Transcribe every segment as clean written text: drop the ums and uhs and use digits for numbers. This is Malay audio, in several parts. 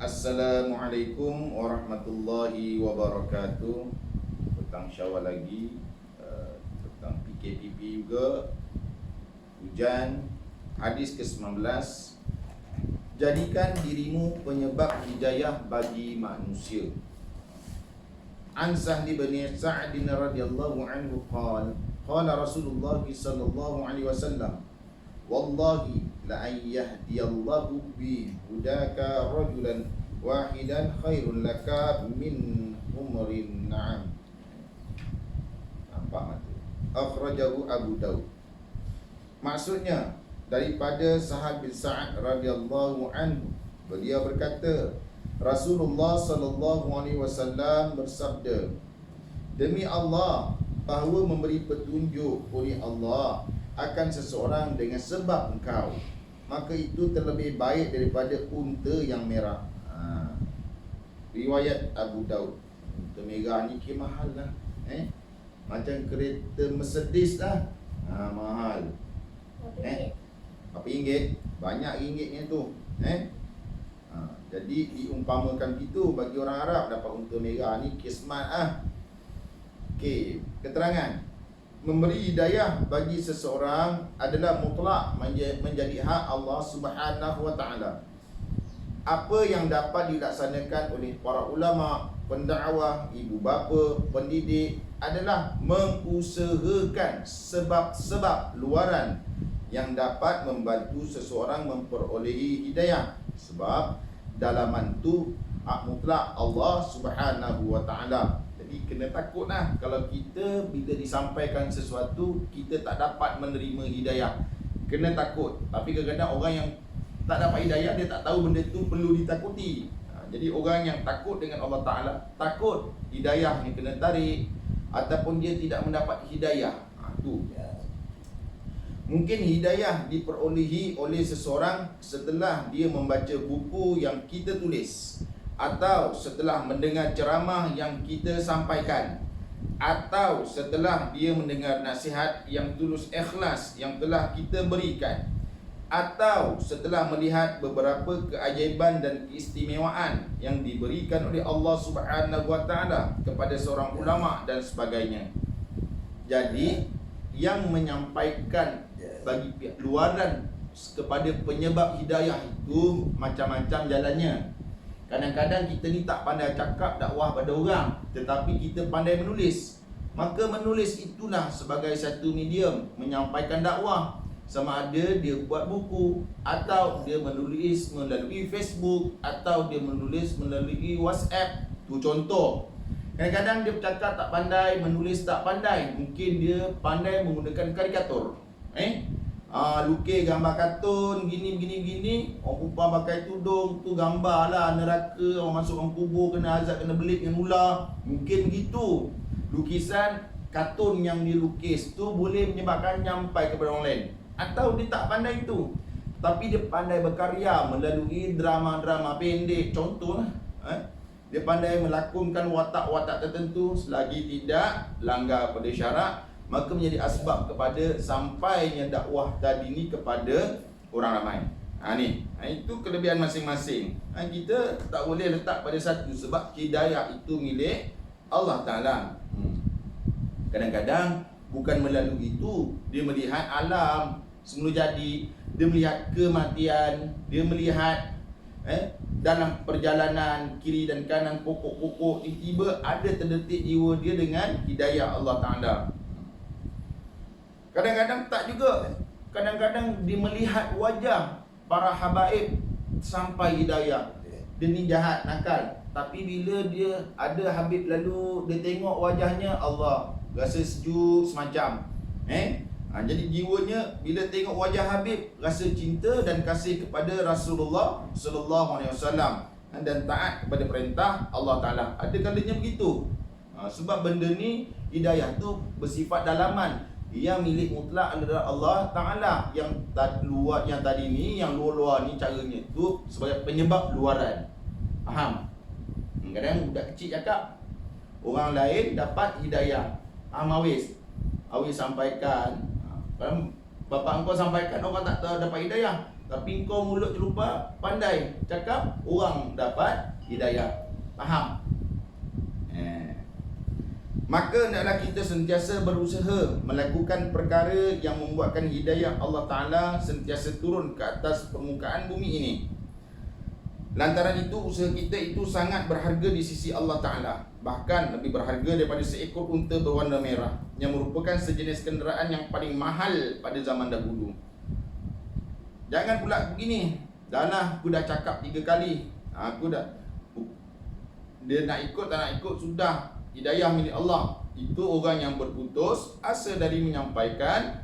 Assalamualaikum warahmatullahi wabarakatuh. Petang Syawal lagi, petang PKPP juga. Hujan. Hadis ke-19. Jadikan dirimu penyebab hidayah bagi manusia. An Sahl bin Sa'd radhiyallahu anhu qala Rasulullah sallallahu alaihi wasallam, wallahi la an yahdiyallahu bi hudaka rajulan wahidan khairun laka min umrin na'am. Nampak mata. Akhrajahu Abu Daud. Maksudnya daripada Sahal bin Sa'ad radhiyallahu anhu, beliau berkata, Rasulullah sallallahu alaihi wasallam bersabda, demi Allah, bahawa memberi petunjuk oleh Allah akan seseorang dengan sebab engkau, maka itu terlebih baik daripada unta yang merah. Riwayat Abu Daud. Unta merah ni kira mahal lah, macam kereta Mercedes lah, mahal. Berapa ringgit? Banyak ringgitnya tu. Jadi diumpamakan gitu bagi orang Arab dapat unta merah ni kismat ah. Okey, keterangan. Memberi hidayah bagi seseorang adalah mutlak menjadi hak Allah Subhanahu wa taala. Apa yang dapat dilaksanakan oleh para ulama, pendakwah, ibu bapa, pendidik adalah mengusahakan sebab-sebab luaran yang dapat membantu seseorang memperolehi hidayah. Sebab dalaman tu hak mutlak Allah Subhanahu wa taala. Jadi kena takutlah kalau kita bila disampaikan sesuatu kita tak dapat menerima hidayah. Kena takut. Tapi kadang-kadang orang yang tak dapat hidayah dia tak tahu benda tu perlu ditakuti. Jadi orang yang takut dengan Allah Taala, takut hidayah ni kena tarik ataupun dia tidak mendapat hidayah. Tu. Mungkin hidayah diperolehi oleh seseorang setelah dia membaca buku yang kita tulis, atau setelah mendengar ceramah yang kita sampaikan, atau setelah dia mendengar nasihat yang tulus ikhlas yang telah kita berikan, atau setelah melihat beberapa keajaiban dan keistimewaan yang diberikan oleh Allah Subhanahu wa taala kepada seorang ulama dan sebagainya. Jadi yang menyampaikan bagi pihak luaran kepada penyebab hidayah itu macam-macam jalannya. Kadang-kadang kita ni tak pandai cakap dakwah pada orang, tetapi kita pandai menulis. Maka menulis itulah sebagai satu medium menyampaikan dakwah. Sama ada dia buat buku, atau dia menulis melalui Facebook, atau dia menulis melalui WhatsApp. Tu contoh. Kadang-kadang dia bercakap tak pandai, menulis tak pandai. Mungkin dia pandai menggunakan karikatur. Lukis gambar kartun gini. Orang perempuan pakai tudung, tu gambar lah neraka, orang masuk orang kubur kena azab, kena belit dengan ular. Mungkin begitu. Lukisan kartun yang dilukis tu boleh menyebabkan nyampai kepada orang lain. Atau dia tak pandai itu, tapi dia pandai berkarya melalui drama-drama pendek. Contoh lah, dia pandai melakonkan watak-watak tertentu, selagi tidak langgar pada syarak, maka menjadi asbab kepada sampainya dakwah tadi ni kepada orang ramai. Itu kelebihan masing-masing. Kita tak boleh letak pada satu, sebab hidayah itu milik Allah Ta'ala. Kadang-kadang bukan melalui itu, dia melihat alam semula jadi, dia melihat kematian, dia melihat dalam perjalanan kiri dan kanan pokok-pokok, tiba-tiba ada terdetik jiwa dia dengan hidayah Allah Ta'ala. Kadang-kadang tak juga. Kadang-kadang dia melihat wajah para habaib sampai hidayah. Dia ni jahat, nakal, tapi bila dia ada habib lalu dia tengok wajahnya, Allah rasa sejuk semacam. Jadi jiwanya bila tengok wajah habib rasa cinta dan kasih kepada Rasulullah sallallahu alaihi wasallam dan taat kepada perintah Allah Taala. Ada kalanya begitu. Sebab benda ni hidayah tu bersifat dalaman. Yang milik mutlak adalah Allah Ta'ala. Yang luar, yang tadi ni, yang luar-luar ni caranya tu sebagai penyebab luaran. Faham? Kadang budak kecil cakap, orang lain dapat hidayah. Awis sampaikan. Kalau bapa engkau sampaikan, orang tak dapat hidayah. tapi kau mulut terlupa, pandai cakap, orang dapat hidayah. Faham? Maka hendaklah kita sentiasa berusaha melakukan perkara yang membuatkan hidayah Allah Ta'ala sentiasa turun ke atas permukaan bumi ini. Lantaran itu, usaha kita itu sangat berharga di sisi Allah Ta'ala. Bahkan lebih berharga daripada seekor unta berwarna merah, yang merupakan sejenis kenderaan yang paling mahal pada zaman dahulu. Jangan pula begini, dah lah, aku dah cakap 3 kali, aku dah, dia nak ikut tak nak ikut, sudah, hidayah milik Allah. Itu orang yang berputus asa dari menyampaikan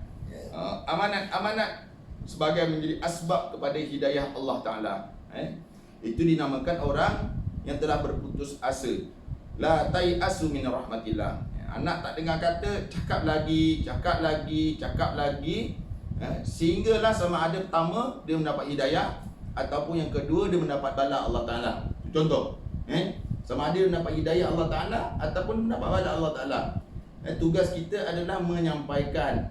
amanat-amanat sebagai menjadi asbab kepada hidayah Allah Ta'ala. Itu dinamakan orang yang telah berputus asa. La tai'asu min rahmatillah. Anak tak dengar kata, cakap lagi, cakap lagi, cakap lagi, sehinggalah sama ada pertama dia mendapat hidayah, ataupun yang kedua dia mendapat bala Allah Ta'ala. Contoh, sama ada mendapat hidayah Allah Ta'ala ataupun mendapat bala Allah Ta'ala. Tugas kita adalah menyampaikan.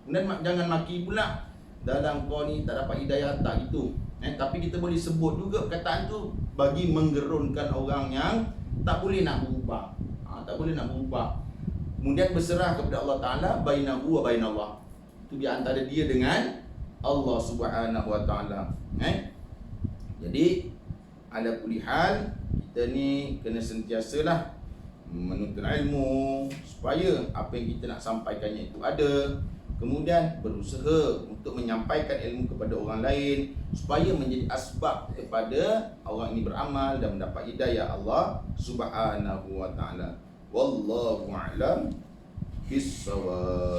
Kemudian jangan maki pula, dalam kau ni tak dapat hidayah, tak gitu. Tapi kita boleh sebut juga perkataan tu bagi menggerunkan orang yang tak boleh nak berubah. Tak boleh nak berubah. Kemudian berserah kepada Allah Ta'ala, bainahu wa bainallah. Itu di antara dia dengan Allah Subhanahu wa Ta'ala. Jadi ala kulli hal, kita ni kena sentiasalah menuntut ilmu supaya apa yang kita nak sampaikannya itu ada. Kemudian berusaha untuk menyampaikan ilmu kepada orang lain supaya menjadi asbab kepada orang ini beramal dan mendapat hidayah Allah Subhanahu wa Ta'ala. Wallahu a'lam bissawab.